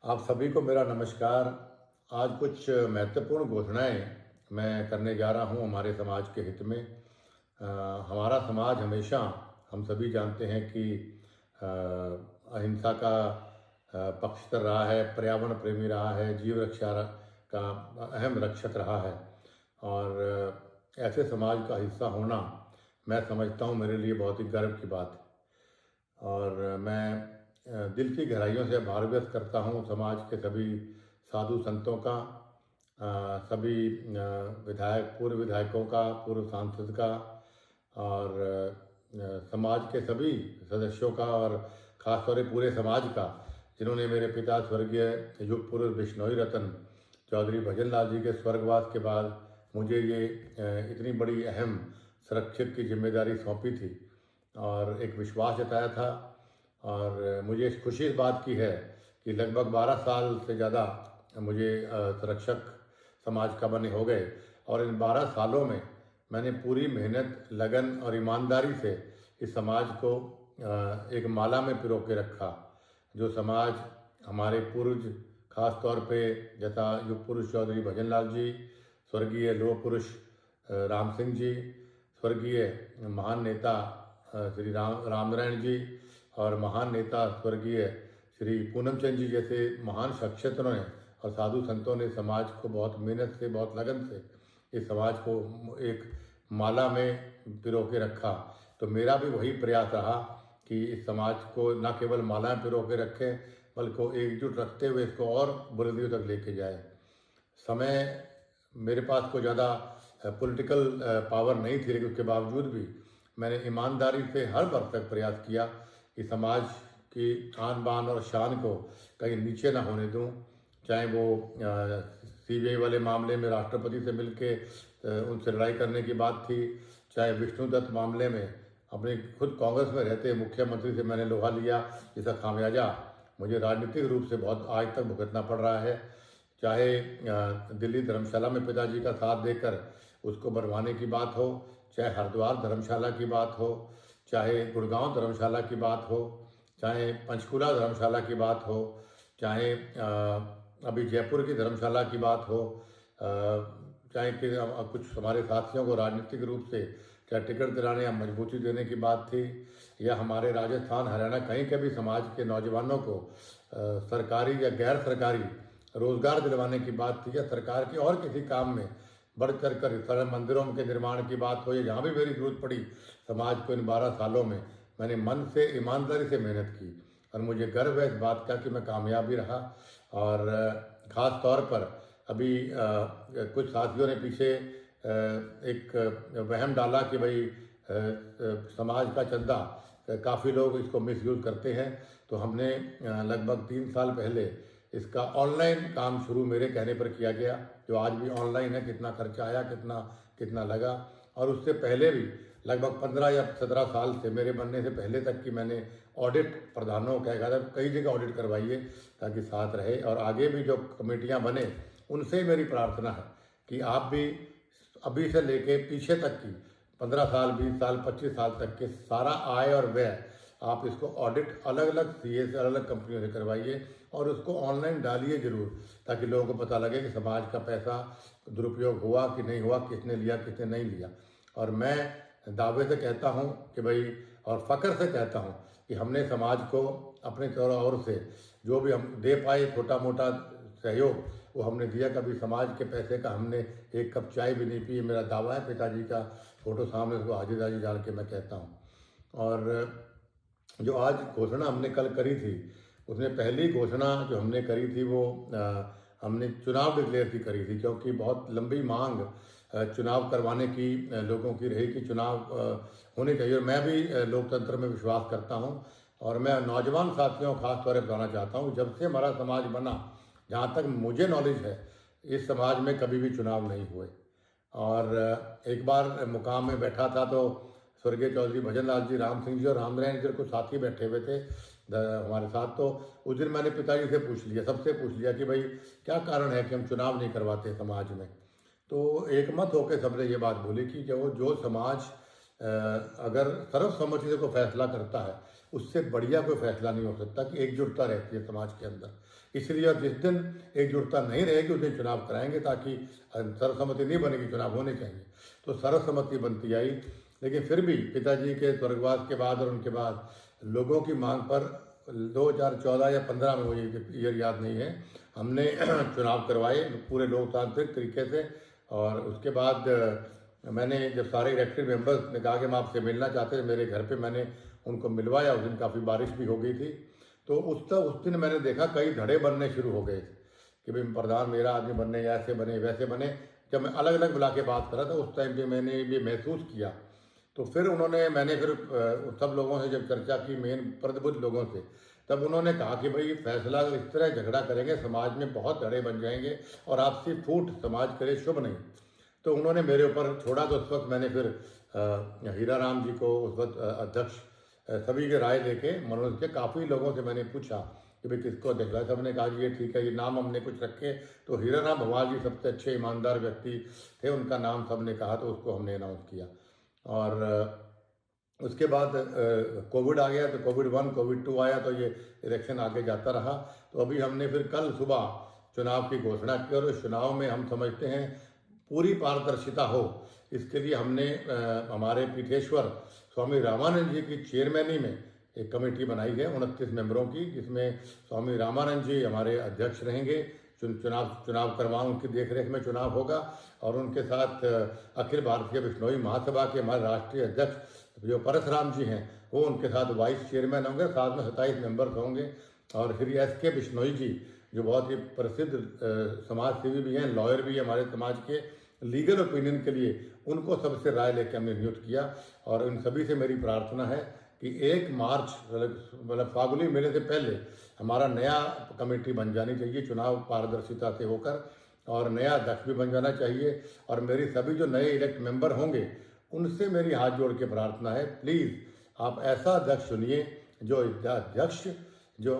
आप सभी को मेरा नमस्कार। आज कुछ महत्वपूर्ण घोषणाएं मैं करने जा रहा हूं हमारे समाज के हित में। हमारा समाज हमेशा, हम सभी जानते हैं कि अहिंसा का पक्षधर रहा है, पर्यावरण प्रेमी रहा है, जीव रक्षा का अहम रक्षक रहा है। और ऐसे समाज का हिस्सा होना मैं समझता हूं मेरे लिए बहुत ही गर्व की बात है। और मैं दिल की गहराइयों से आभार व्यक्त करता हूँ समाज के सभी साधु संतों का, सभी विधायक, पूर्व विधायकों का, पूर्व सांसद का, और समाज के सभी सदस्यों का, और खासतौर से पूरे समाज का, जिन्होंने मेरे पिता स्वर्गीय युग पुरुष बिश्नोई रतन चौधरी भजन लाल जी के स्वर्गवास के बाद मुझे ये इतनी बड़ी अहम संरक्षक की जिम्मेदारी सौंपी थी और एक विश्वास जताया था। और मुझे खुशी इस बात की है कि लगभग 12 साल से ज़्यादा मुझे संरक्षक समाज का बने हो गए, और इन 12 सालों में मैंने पूरी मेहनत, लगन और ईमानदारी से इस समाज को एक माला में पिरो के रखा। जो समाज हमारे पूर्वज, खास तौर पे जैसा युग पुरुष चौधरी भजन लाल जी, स्वर्गीय लोह पुरुष राम सिंह जी, स्वर्गीय महान नेता श्री राम नारायण जी, और महान नेता स्वर्गीय श्री पूनम चंद जी जैसे महान शख्सियतों ने और साधु संतों ने समाज को बहुत मेहनत से, बहुत लगन से इस समाज को एक माला में पिरो के रखा। तो मेरा भी वही प्रयास रहा कि इस समाज को न केवल माला में पिरो के रखें, बल्कि एकजुट रखते हुए इसको और बुलंदियों तक लेके जाए। समय मेरे पास कोई ज़्यादा पॉलिटिकल पावर नहीं थी, लेकिन उसके बावजूद भी मैंने ईमानदारी से हर वर्ष तक प्रयास किया कि समाज की आन बान और शान को कहीं नीचे ना होने दूं। चाहे वो सीबीआई वाले मामले में राष्ट्रपति से मिलके उनसे लड़ाई करने की बात थी, चाहे विष्णुदत्त मामले में अपने खुद कांग्रेस में रहते मुख्यमंत्री से मैंने लोहा लिया, जिसका खामियाजा मुझे राजनीतिक रूप से बहुत आज तक भुगतना पड़ रहा है। चाहे दिल्ली धर्मशाला में पिताजी का साथ देकर उसको बनवाने की बात हो, चाहे हरिद्वार धर्मशाला की बात हो, चाहे गुड़गांव धर्मशाला की बात हो, चाहे पंचकुला धर्मशाला की बात हो, चाहे अभी जयपुर की धर्मशाला की बात हो, चाहे कि कुछ हमारे साथियों को राजनीतिक रूप से चाहे टिकट दिलाने या मजबूती देने की बात थी, या हमारे राजस्थान, हरियाणा कहीं के भी समाज के नौजवानों को सरकारी या गैर सरकारी रोजगार दिलवाने की बात थी, या सरकार के और किसी काम में बढ़ चढ़ कर मंदिरों के निर्माण की बात हो, या जहाँ भी मेरी जरूरत पड़ी समाज को इन 12 सालों में मैंने मन से, ईमानदारी से मेहनत की। और मुझे गर्व है इस बात का कि मैं कामयाब भी रहा। और ख़ास तौर पर अभी कुछ साथियों ने पीछे एक वहम डाला कि भाई समाज का चंदा काफ़ी लोग इसको मिसयूज़ करते हैं। तो हमने लगभग 3 साल पहले इसका ऑनलाइन काम शुरू मेरे कहने पर किया गया, जो आज भी ऑनलाइन है। कितना खर्चा आया, कितना लगा, और उससे पहले भी लगभग 15 या 17 साल से, मेरे बनने से पहले तक की मैंने ऑडिट प्रधानों का कहा था कई जगह ऑडिट करवाइए ताकि साथ रहे। और आगे भी जो कमेटियां बने उनसे मेरी प्रार्थना है कि आप भी अभी से लेके पीछे तक की 15 साल, 20 साल, 25 साल तक के सारा आय और व्यय आप इसको ऑडिट अलग अलग सीए से, अलग अलग कंपनियों से करवाइए और उसको ऑनलाइन डालिए ज़रूर, ताकि लोगों को पता लगे कि समाज का पैसा दुरुपयोग हुआ कि नहीं हुआ, किसने लिया, किसने नहीं लिया। और मैं दावे से कहता हूं कि भाई, और फ़ख्र से कहता हूं कि हमने समाज को अपने तौर और से जो भी हम दे पाए, छोटा मोटा सहयोग, वो हमने दिया। कभी समाज के पैसे का हमने एक कप चाय भी नहीं पी। मेरा दावा है, पिताजी का फोटो सामने, उसको हाजिर हाजिर डाल के मैं कहता हूँ। और जो आज घोषणा हमने कल करी थी, उसमें पहली घोषणा जो हमने करी थी वो हमने चुनाव डिक्लेयर की करी थी, क्योंकि बहुत लंबी मांग चुनाव करवाने की लोगों की रही कि चुनाव होने चाहिए। और मैं भी लोकतंत्र में विश्वास करता हूं, और मैं नौजवान साथियों को खास तौर पर बताना चाहता हूं, जब से हमारा समाज बना, जहाँ तक मुझे नॉलेज है, इस समाज में कभी भी चुनाव नहीं हुए। और एक बार मुकाम में बैठा था तो स्वर्गीय चौधरी भजन लाल जी, राम सिंह जी और राम नारायण जी कुछ साथी बैठे हुए थे हमारे साथ। तो उस दिन मैंने पिताजी से पूछ लिया, सबसे पूछ लिया कि भाई क्या कारण है कि हम चुनाव नहीं करवाते समाज में। तो एक मत होकर सबने ये बात बोली कि जो समाज अगर सर्वसम्मति से कोई फैसला करता है उससे बढ़िया कोई फैसला नहीं हो सकता कि एकजुटता रहती है समाज के अंदर। इसलिए और जिस दिन एकजुटता नहीं रहेगी उस दिन चुनाव कराएंगे, ताकि सर्वसम्मति नहीं बनेगी, चुनाव होने चाहिए। तो सर्वसम्मति बनती आई, लेकिन फिर भी पिताजी के स्वर्गवास के बाद और उनके बाद लोगों की मांग पर 2014 या 15 में, मुझे ईयर याद नहीं है, हमने चुनाव करवाए पूरे लोकतांत्रिक तरीके से। और उसके बाद मैंने जब सारे इलेक्टेड मेंबर्स ने कहा कि हम आपसे मिलना चाहते थे, मेरे घर पे मैंने उनको मिलवाया। उस दिन काफ़ी बारिश भी हो गई थी, तो उस दिन मैंने देखा कई धड़े बनने शुरू हो गए कि भाई प्रधान मेरा आदमी बनने, ऐसे बने वैसे बने। जब मैं अलग अलग बुला के बात कर रहा था उस टाइम पे मैंने ये महसूस किया। तो फिर मैंने फिर सब लोगों से जब चर्चा की, मेन प्रतिबद्ध लोगों से, तब उन्होंने कहा कि भाई फैसला अगर इस तरह झगड़ा करेंगे समाज में बहुत धड़े बन जाएंगे और आपसी फूट समाज करे शुभ नहीं। तो उन्होंने मेरे ऊपर छोड़ा। तो उस वक्त मैंने फिर हीरा राम जी को, उस वक्त अध्यक्ष, सभी की राय लेके मनोज के काफ़ी लोगों से मैंने पूछा कि भाई किसको देखा। सबने कहा कि ये ठीक है, ये नाम हमने कुछ रखे। तो हीरा राम भवाल जी सबसे अच्छे ईमानदार व्यक्ति थे, उनका नाम सबने कहा, तो उसको हमने अनाउंस किया। और उसके बाद कोविड आ गया, तो कोविड 1 कोविड 2 आया, तो ये इलेक्शन आगे जाता रहा। तो अभी हमने फिर कल सुबह चुनाव की घोषणा की, और उस चुनाव में हम समझते हैं पूरी पारदर्शिता हो, इसके लिए हमने हमारे पीठेश्वर स्वामी रामानंद जी की चेयरमैनी में एक कमेटी बनाई है 29 मेंबरों की, जिसमें स्वामी रामानंद जी हमारे अध्यक्ष रहेंगे। चुनाव करवाएं, उनकी देखरेख में चुनाव होगा। और उनके साथ अखिल भारतीय बिश्नोई महासभा के हमारे राष्ट्रीय अध्यक्ष जो परसराम जी हैं, वो उनके साथ वाइस चेयरमैन होंगे। साथ में 27 मेंबर्स होंगे। और श्री SK बिश्नोई जी जो बहुत ही प्रसिद्ध समाज सेवी भी हैं, लॉयर भी हैं हमारे समाज के, लीगल ओपिनियन के लिए उनको सबसे राय लेकर हमने नियुक्त किया। और इन सभी से मेरी प्रार्थना है कि 1 मार्च मतलब फागुली मेले से पहले हमारा नया कमेटी बन जानी चाहिए, चुनाव पारदर्शिता से होकर, और नया अध्यक्ष भी बन जाना चाहिए। और मेरी सभी जो नए इलेक्ट मेंबर होंगे उनसे मेरी हाथ जोड़ के प्रार्थना है, प्लीज़ आप ऐसा अध्यक्ष चुनिए जो अध्यक्ष जो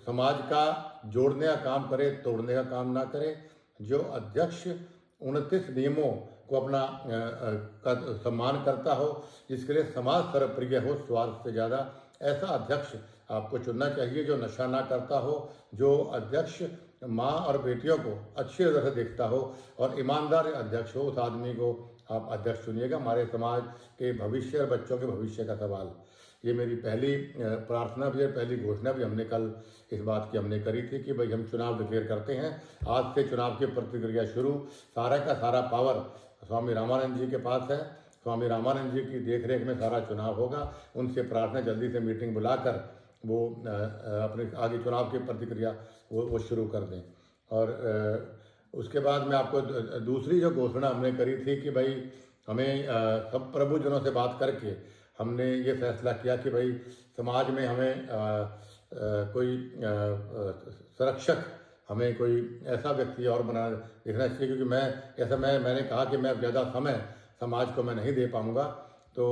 समाज का जोड़ने का काम करे, तोड़ने का काम ना करे। जो अध्यक्ष 29 नियमों को अपना सम्मान करता हो, जिसके लिए समाज सर्वप्रिय हो स्वार्थ से ज़्यादा, ऐसा अध्यक्ष आपको चुनना चाहिए। जो नशा ना करता हो, जो अध्यक्ष माँ और बेटियों को अच्छी तरह से देखता हो और ईमानदार अध्यक्ष हो, उस आदमी को आप अध्यक्ष चुनिएगा। हमारे समाज के भविष्य और बच्चों के भविष्य का सवाल, ये मेरी पहली प्रार्थना भी है, पहली घोषणा भी हमने कल इस बात की हमने करी थी कि भाई हम चुनाव डिक्लेयर करते हैं। आज से चुनाव की प्रतिक्रिया शुरू, सारा का सारा पावर स्वामी रामानंद जी के पास है। स्वामी रामानंद जी की देखरेख में सारा चुनाव होगा। उनसे प्रार्थना जल्दी से मीटिंग बुलाकर वो अपने आगे चुनाव की प्रतिक्रिया वो शुरू कर दें। और उसके बाद में आपको दूसरी जो घोषणा हमने करी थी कि भाई हमें सब प्रभुजनों से बात करके हमने ये फैसला किया कि भाई समाज में हमें कोई संरक्षक, हमें कोई ऐसा व्यक्ति और बना देखना चाहिए, क्योंकि मैंने कहा कि मैं ज़्यादा समय समाज को मैं नहीं दे पाऊँगा। तो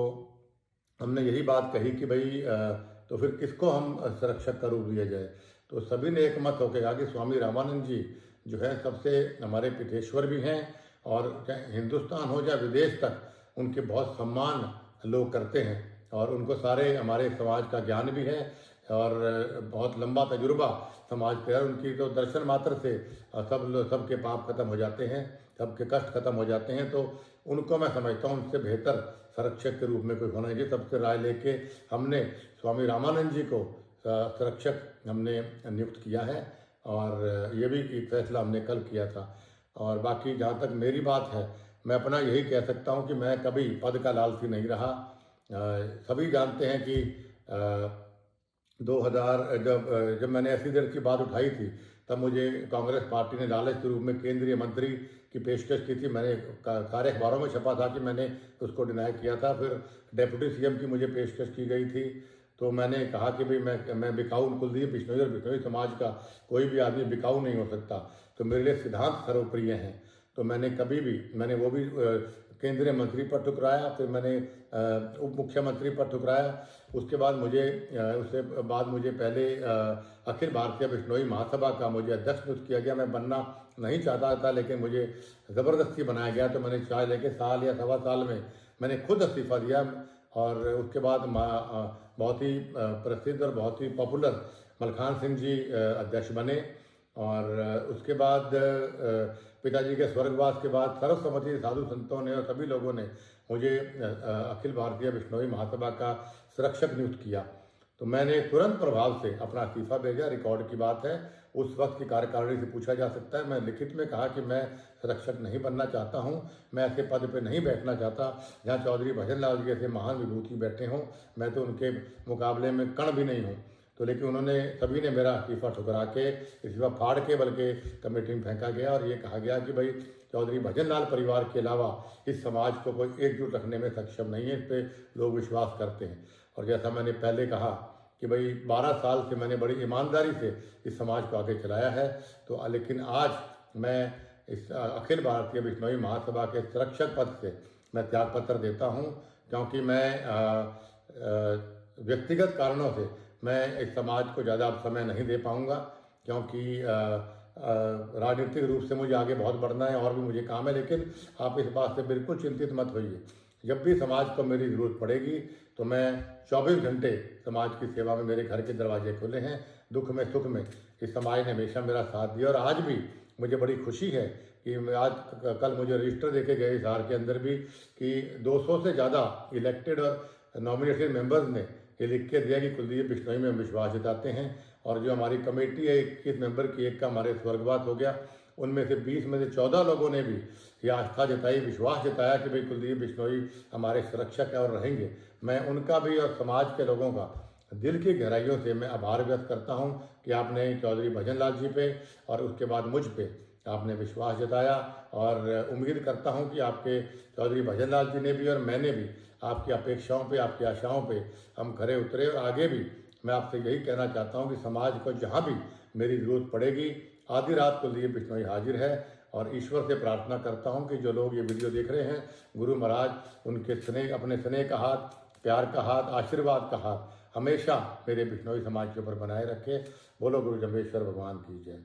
हमने यही बात कही कि भाई तो फिर किसको हम संरक्षक का रूप दिया जाए। तो सभी ने एक मत होकर कहा कि स्वामी रामानंद जी जो है सबसे हमारे पीठेश्वर भी हैं, और चाहे हिंदुस्तान हो चाहे विदेश तक उनके बहुत सम्मान लोग करते हैं, और उनको सारे हमारे समाज का ज्ञान भी है और बहुत लंबा तजुर्बा समाज पे है। उनकी तो दर्शन मात्र से सबके पाप खत्म हो जाते हैं, सबके कष्ट खत्म हो जाते हैं। तो उनको मैं समझता हूँ उनसे बेहतर संरक्षक के रूप में कोई होना चाहिए। सबसे राय लेके हमने स्वामी रामानंद जी को संरक्षक हमने नियुक्त किया है, और ये भी एक फैसला हमने कल किया था। और बाकी जहाँ तक मेरी बात है, मैं अपना यही कह सकता हूँ कि मैं कभी पद का लालची नहीं रहा। सभी जानते हैं कि 2000 जब मैंने ऐसी देर की बात उठाई थी, तब मुझे कांग्रेस पार्टी ने लालच के रूप में केंद्रीय मंत्री की पेशकश की थी। मैंने सारे अखबारों में छपा था कि मैंने उसको डिनाई किया था। फिर डेप्यूटी CM की मुझे पेशकश की गई थी। तो मैंने कहा कि भाई मैं बिकाऊ, कुलदीप बिश्नोई और बिश्नोई समाज का कोई भी आदमी बिकाऊ नहीं हो सकता। तो मेरे लिए सिद्धांत सर्वप्रिय हैं। तो मैंने वो भी केंद्रीय मंत्री पर ठुकराया, फिर मैंने उप मुख्यमंत्री पर ठुकराया। उसके बाद मुझे पहले अखिल भारतीय बिश्नोई महासभा का मुझे अध्यक्ष नियुक्त किया गया। मैं बनना नहीं चाहता था, लेकिन मुझे ज़बरदस्ती बनाया गया। तो मैंने चाय लेके साल या 1.25 साल में मैंने खुद इस्तीफा दिया। और उसके बाद बहुत ही प्रसिद्ध और बहुत ही पॉपुलर मलखान सिंह जी अध्यक्ष बने। और उसके बाद पिताजी के स्वर्गवास के बाद सर्वसम्मति साधु संतों ने और सभी लोगों ने मुझे अखिल भारतीय बिश्नोई महासभा का संरक्षक नियुक्त किया। तो मैंने तुरंत प्रभाव से अपना इस्तीफा भेजा। रिकॉर्ड की बात है, उस वक्त की कार्यकारिणी से पूछा जा सकता है। मैं लिखित में कहा कि मैं संरक्षक नहीं बनना चाहता हूं, मैं ऐसे पद पे नहीं बैठना चाहता जहां चौधरी भजन लाल जी जैसे महान विभूति बैठे हों। मैं तो उनके मुकाबले में कण भी नहीं हूं। तो लेकिन उन्होंने सभी ने मेरा इस्तीफा ठुकरा के, इस्तीफा फाड़ के बल्कि कमेटी में फेंका गया और ये कहा गया कि भाई चौधरी भजन लाल परिवार के अलावा इस समाज को कोई एकजुट रखने में सक्षम नहीं है। इस पर लोग विश्वास करते हैं। और जैसा मैंने पहले कहा कि भाई 12 साल से मैंने बड़ी ईमानदारी से इस समाज को आगे चलाया है। तो लेकिन आज मैं इस अखिल भारतीय बिश्नोई महासभा के संरक्षक पद से मैं त्यागपत्र देता हूं, क्योंकि मैं व्यक्तिगत कारणों से मैं इस समाज को ज़्यादा समय नहीं दे पाऊंगा, क्योंकि राजनीतिक रूप से मुझे आगे बहुत बढ़ना है और भी मुझे काम है। लेकिन आप इस बात से बिल्कुल चिंतित मत होइए, जब भी समाज को मेरी ज़रूरत पड़ेगी तो मैं 24 घंटे समाज की सेवा में, मेरे घर के दरवाजे खुले हैं। दुख में सुख में इस समाज ने हमेशा मेरा साथ दिया और आज भी मुझे बड़ी खुशी है कि आज कल मुझे रजिस्टर देके गए इस हार के अंदर भी कि 200 से ज़्यादा इलेक्टेड और नॉमिनेटेड मेंबर्स ने ये लिख के दिया कि कुलदीप बिश्नोई में हम विश्वास जताते हैं। और जो हमारी कमेटी है 21 मेंबर की, एक का हमारे स्वर्गवास हो गया, उनमें से 20 में से 14 लोगों ने भी ये आस्था जताई, विश्वास जताया कि भाई कुलदीप बिश्नोई हमारे सुरक्षक है और रहेंगे। मैं उनका भी और समाज के लोगों का दिल की गहराइयों से मैं आभार व्यक्त करता हूं कि आपने चौधरी भजन लाल जी पे और उसके बाद मुझ पे आपने विश्वास जताया। और उम्मीद करता हूं कि आपके चौधरी भजन लाल जी ने भी और मैंने भी आपकी अपेक्षाओं पे, आपकी आशाओं पे हम खरे उतरे। और आगे भी मैं आपसे यही कहना चाहता हूं कि समाज को जहां भी मेरी ज़रूरत पड़ेगी, आधी रात कुलदीप बिश्नोई हाजिर है। और ईश्वर से प्रार्थना करता हूं कि जो लोग ये वीडियो देख रहे हैं, गुरु महाराज उनके स्नेह, अपने स्नेह का हाथ, प्यार का हाथ, आशीर्वाद का हाथ हमेशा मेरे बिश्नोई समाज के ऊपर बनाए रखे। बोलो गुरु जम्बेश्वर भगवान की जय।